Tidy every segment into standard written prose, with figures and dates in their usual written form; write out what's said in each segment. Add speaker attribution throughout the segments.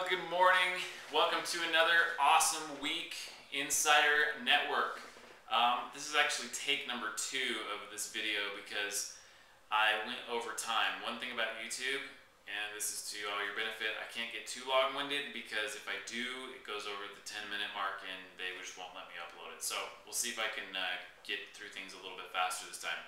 Speaker 1: Good morning. Welcome to another awesome week, Insider Network. This is actually take number 2 of this video because I went over time. One thing about YouTube, and this is to all your benefit, I can't get too long-winded because if I do, it goes over the 10-minute mark and they just won't let me upload it. So we'll see if I can get through things a little bit faster this time.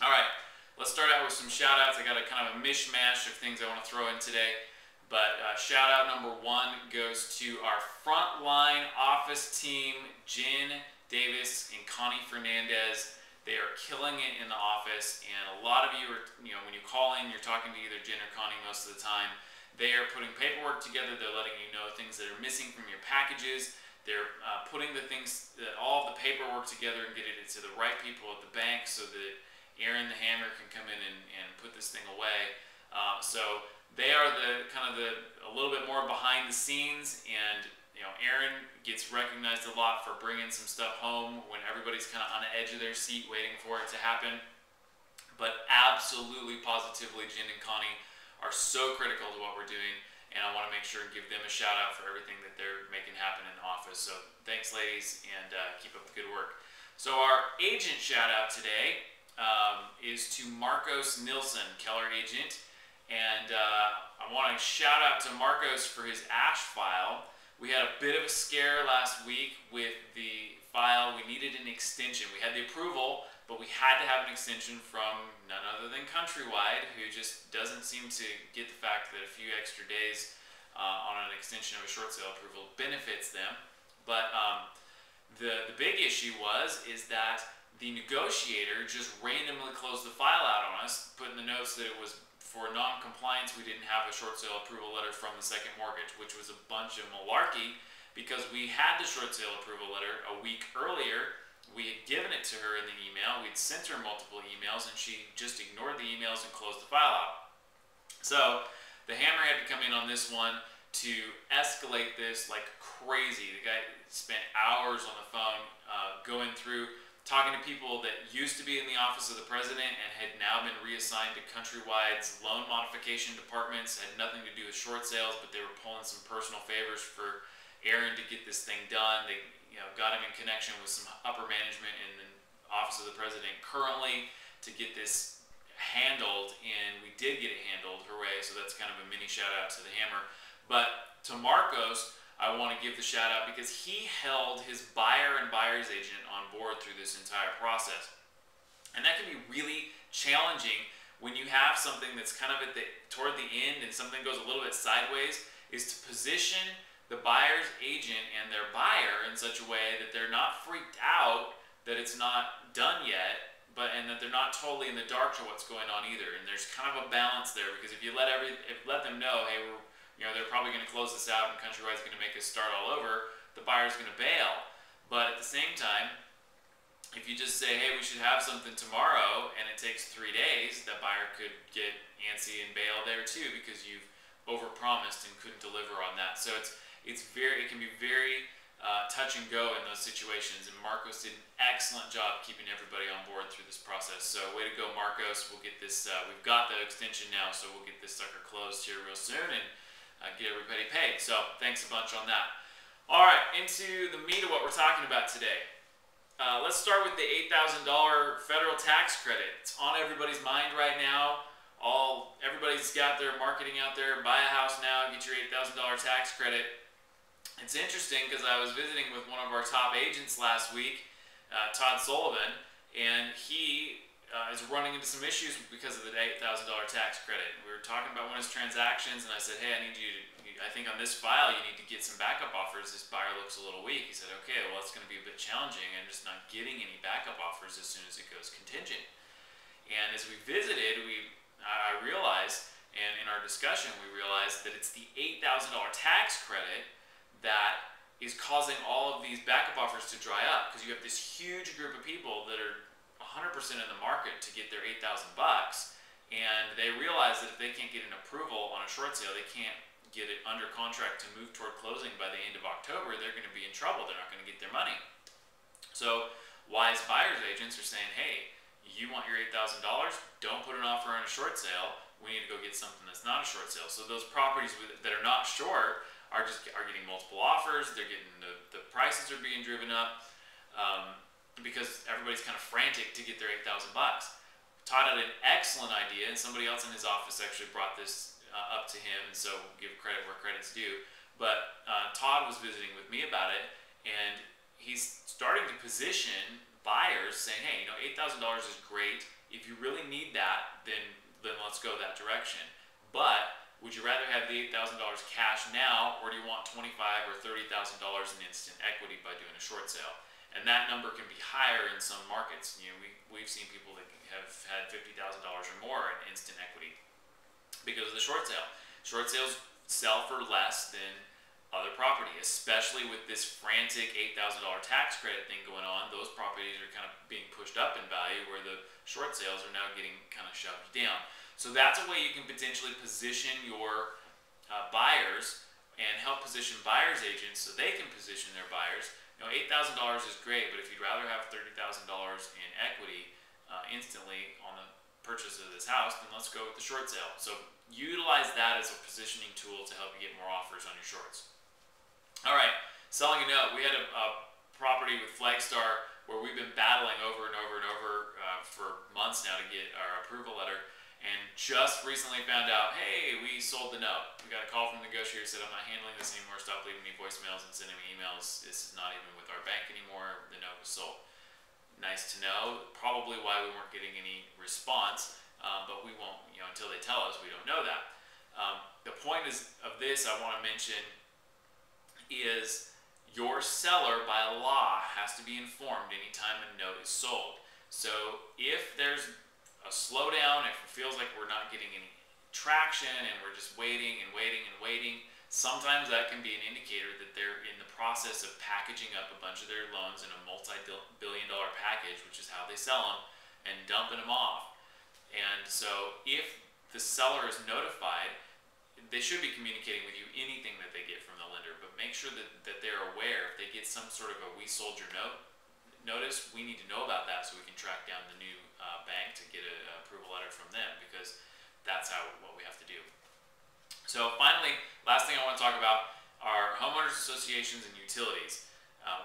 Speaker 1: All right, let's start out with some shout-outs. I got a kind of a mishmash of things I want to throw in today. But shout out number 1 goes to our frontline office team, Jen Davis and Connie Fernandez. They are killing it in the office, and a lot of you are, when you call in, you're talking to either Jen or Connie most of the time. They are putting paperwork together. They're letting you know things that are missing from your packages. They're putting the things, all of the paperwork together and getting it to the right people at the bank so that Aaron the Hammer can come in and put this thing away. So they are a little bit more behind the scenes, and Aaron gets recognized a lot for bringing some stuff home when everybody's kind of on the edge of their seat waiting for it to happen. But absolutely, positively, Jen and Connie are so critical to what we're doing, and I want to make sure and give them a shout out for everything that they're making happen in the office. So thanks, ladies, and keep up the good work. So our agent shout out today is to Marcos Nilsson, Keller agent. And I want to shout out to Marcos for his ASH file. We had a bit of a scare last week with the file. We needed an extension. We had the approval, but we had to have an extension from none other than Countrywide, who just doesn't seem to get the fact that a few extra days on an extension of a short sale approval benefits them. But the big issue is that the negotiator just randomly closed the file out on us, put in the notes that it was for non-compliance. We didn't have a short sale approval letter from the second mortgage, which was a bunch of malarkey because we had the short sale approval letter a week earlier. We had given it to her in the email. We'd sent her multiple emails, and she just ignored the emails and closed the file out. So the Hammer had to come in on this one to escalate this like crazy. The guy spent hours on the phone going through, talking to people that used to be in the office of the president and had now been reassigned to Countrywide's loan modification departments. Had nothing to do with short sales, but they were pulling some personal favors for Aaron to get this thing done. They got him in connection with some upper management in the office of the president currently to get this handled, and we did get it handled, hooray. So that's kind of a mini shout out to the Hammer. But to Marcos, I want to give the shout out because he held his buyer and buyer's agent on board through this entire process. And that can be really challenging when you have something that's kind of toward the end and something goes a little bit sideways, is to position the buyer's agent and their buyer in such a way that they're not freaked out that it's not done yet, and that they're not totally in the dark to what's going on either. And there's kind of a balance there, because if you let them know, hey, they're probably going to close this out and Countrywide's going to make us start all over, the buyer's going to bail. But at the same time, if you just say, hey, we should have something tomorrow, and it takes 3 days, that buyer could get antsy and bail there too, because you've overpromised and couldn't deliver on that. So it can be very touch and go in those situations, and Marcos did an excellent job keeping everybody on board through this process. So way to go, Marcos. We'll get this, we've got the extension now, so we'll get this sucker closed here real soon and get everybody paid. So thanks a bunch on that. All right, into the meat of what we're talking about today. Let's start with the $8,000 federal tax credit. It's on everybody's mind right now. Everybody's got their marketing out there. Buy a house now, get your $8,000 tax credit. It's interesting because I was visiting with one of our top agents last week, Todd Sullivan, and he is running into some issues because of the $8,000 tax credit. We were talking about one of his transactions, and I said, hey, I think on this file you need to get some backup offers. This buyer looks a little weak. He said, okay, well, it's going to be a bit challenging. I'm just not getting any backup offers as soon as it goes contingent. And as we visited, I realized, and in our discussion, we realized that it's the $8,000 tax credit that is causing all of these backup offers to dry up, because you have this huge group of people that are 100% in the market to get their $8,000 bucks, and they realize that if they can't get an approval on a short sale, they can't get it under contract to move toward closing by the end of October, they're going to be in trouble. They're not going to get their money. So wise buyer's agents are saying, hey, you want your $8,000? Don't put an offer on a short sale. we need to go get something that's not a short sale. So those properties that are not short are getting multiple offers. They're getting the prices are being driven up because everybody's kind of frantic to get their $8,000. Todd had an excellent idea, and somebody else in his office actually brought this up to him, and so give credit where credit's due. But Todd was visiting with me about it, and he's starting to position buyers, saying, hey, you know, $8,000 is great. If you really need that, then let's go that direction. But would you rather have the $8,000 cash now, or do you want $25,000 or $30,000 in instant equity by doing a short sale? And that number can be higher in some markets. You know, we've seen people that have had $50,000 or more in instant equity because of the short sale. Short sales sell for less than other property, especially with this frantic $8,000 tax credit thing going on. Those properties are kind of being pushed up in value, where the short sales are now getting kind of shoved down. So that's a way you can potentially position your buyers and help position buyers agents so they can position their buyers. You know, $8,000 is great, but if you'd rather have $30,000 in equity instantly on the purchase of this house, then let's go with the short sale. So utilize that as a positioning tool to help you get more offers on your shorts. All right, selling a note. We had a property with Flagstar where we've been battling over and over and over for months now to get our approval letter, and just recently found out, hey, we sold the note. We got a call from the negotiator, said, I'm not handling this anymore, stop leaving me voicemails and sending me emails. This is not even with our bank anymore. The note was sold. Nice to know. Probably why we weren't getting any response, but we won't, you know, until they tell us, we don't know that. The point of this I want to mention is your seller by law has to be informed anytime a note is sold. So if there's a slowdown, if it feels like we're not getting any traction and we're just waiting and waiting and waiting, sometimes that can be an indicator that they're in the process of packaging up a bunch of their loans in a multi-billion-dollar package, which is how they sell them, and dumping them off. And so if the seller is notified, they should be communicating with you anything that they get from the lender, but make sure that they're aware. If they get some sort of a "we sold your note" notice, we need to know about that so we can track down the new bank to get an approval letter from them, because that's what we have to do. So finally, last thing I want to talk about are homeowners associations and utilities.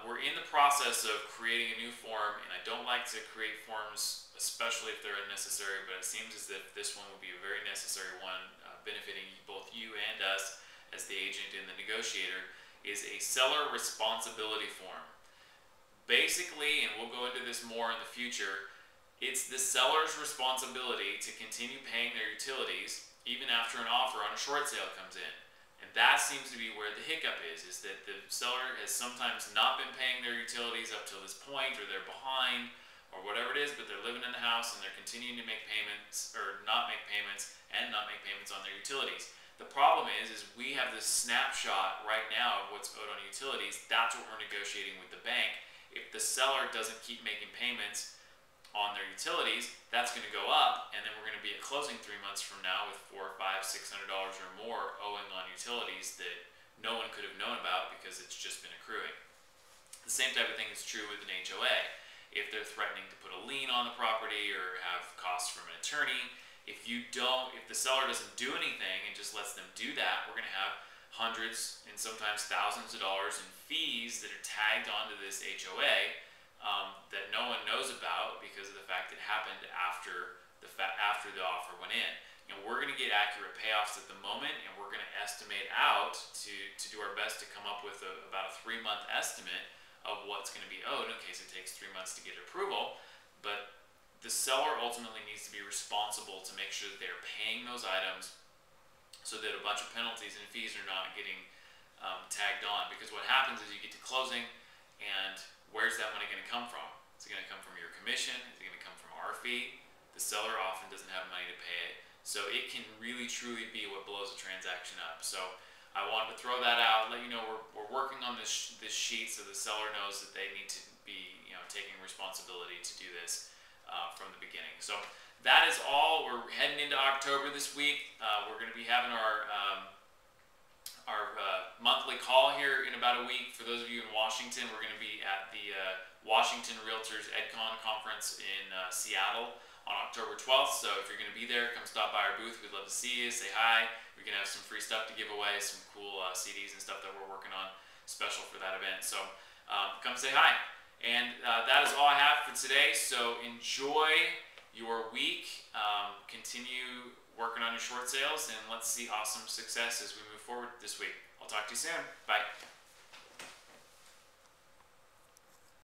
Speaker 1: We're in the process of creating a new form, and I don't like to create forms, especially if they're unnecessary, but it seems as if this one would be a very necessary one, benefiting both you and us as the agent and the negotiator, is a seller responsibility form. Basically, and we'll go into this more in the future, it's the seller's responsibility to continue paying their utilities even after an offer on a short sale comes in. And that seems to be where the hiccup is that the seller has sometimes not been paying their utilities up till this point, or they're behind, or whatever it is, but they're living in the house and they're continuing to make payments, or not make payments, and not make payments on their utilities. The problem is we have this snapshot right now of what's owed on utilities. That's what we're negotiating with the bank. If the seller doesn't keep making payments on their utilities, that's going to go up, and then we're going to be at closing 3 months from now with $400, $500, $600 or more owing on utilities that no one could have known about because it's just been accruing. The same type of thing is true with an HOA. If they're threatening to put a lien on the property or have costs from an attorney, if the seller doesn't do anything and just lets them do that, we're going to have hundreds and sometimes thousands of dollars in fees that are tagged onto this HOA that no one knows about because of the fact it happened after the offer went in. And we're going to get accurate payoffs at the moment, and we're going to estimate out to do our best to come up with about a 3-month estimate of what's going to be owed in case it takes 3 months to get approval. But the seller ultimately needs to be responsible to make sure that they're paying those items so that a bunch of penalties and fees are not getting tagged on. Because what happens is you get to closing, and where's that money going to come from? Is it going to come from your commission? Is it going to come from our fee? The seller often doesn't have money to pay it. So it can really truly be what blows a transaction up. So I wanted to throw that out, let you know we're working on this sheet so the seller knows that they need to be taking responsibility to do this from the beginning. So that is all. We're heading into October this week. We're going to be having our monthly call here in about a week. For those of you in Washington, we're going to be at the Washington Realtors EdCon conference in Seattle on October 12th. So if you're going to be there, come stop by our booth. We'd love to see you, say hi. We're going to have some free stuff to give away, some cool CDs and stuff that we're working on special for that event. So come say hi. And that is all I have for today. So enjoy your week. Continue working on your short sales, and let's see awesome success as we move forward this week. I'll talk to you soon. Bye.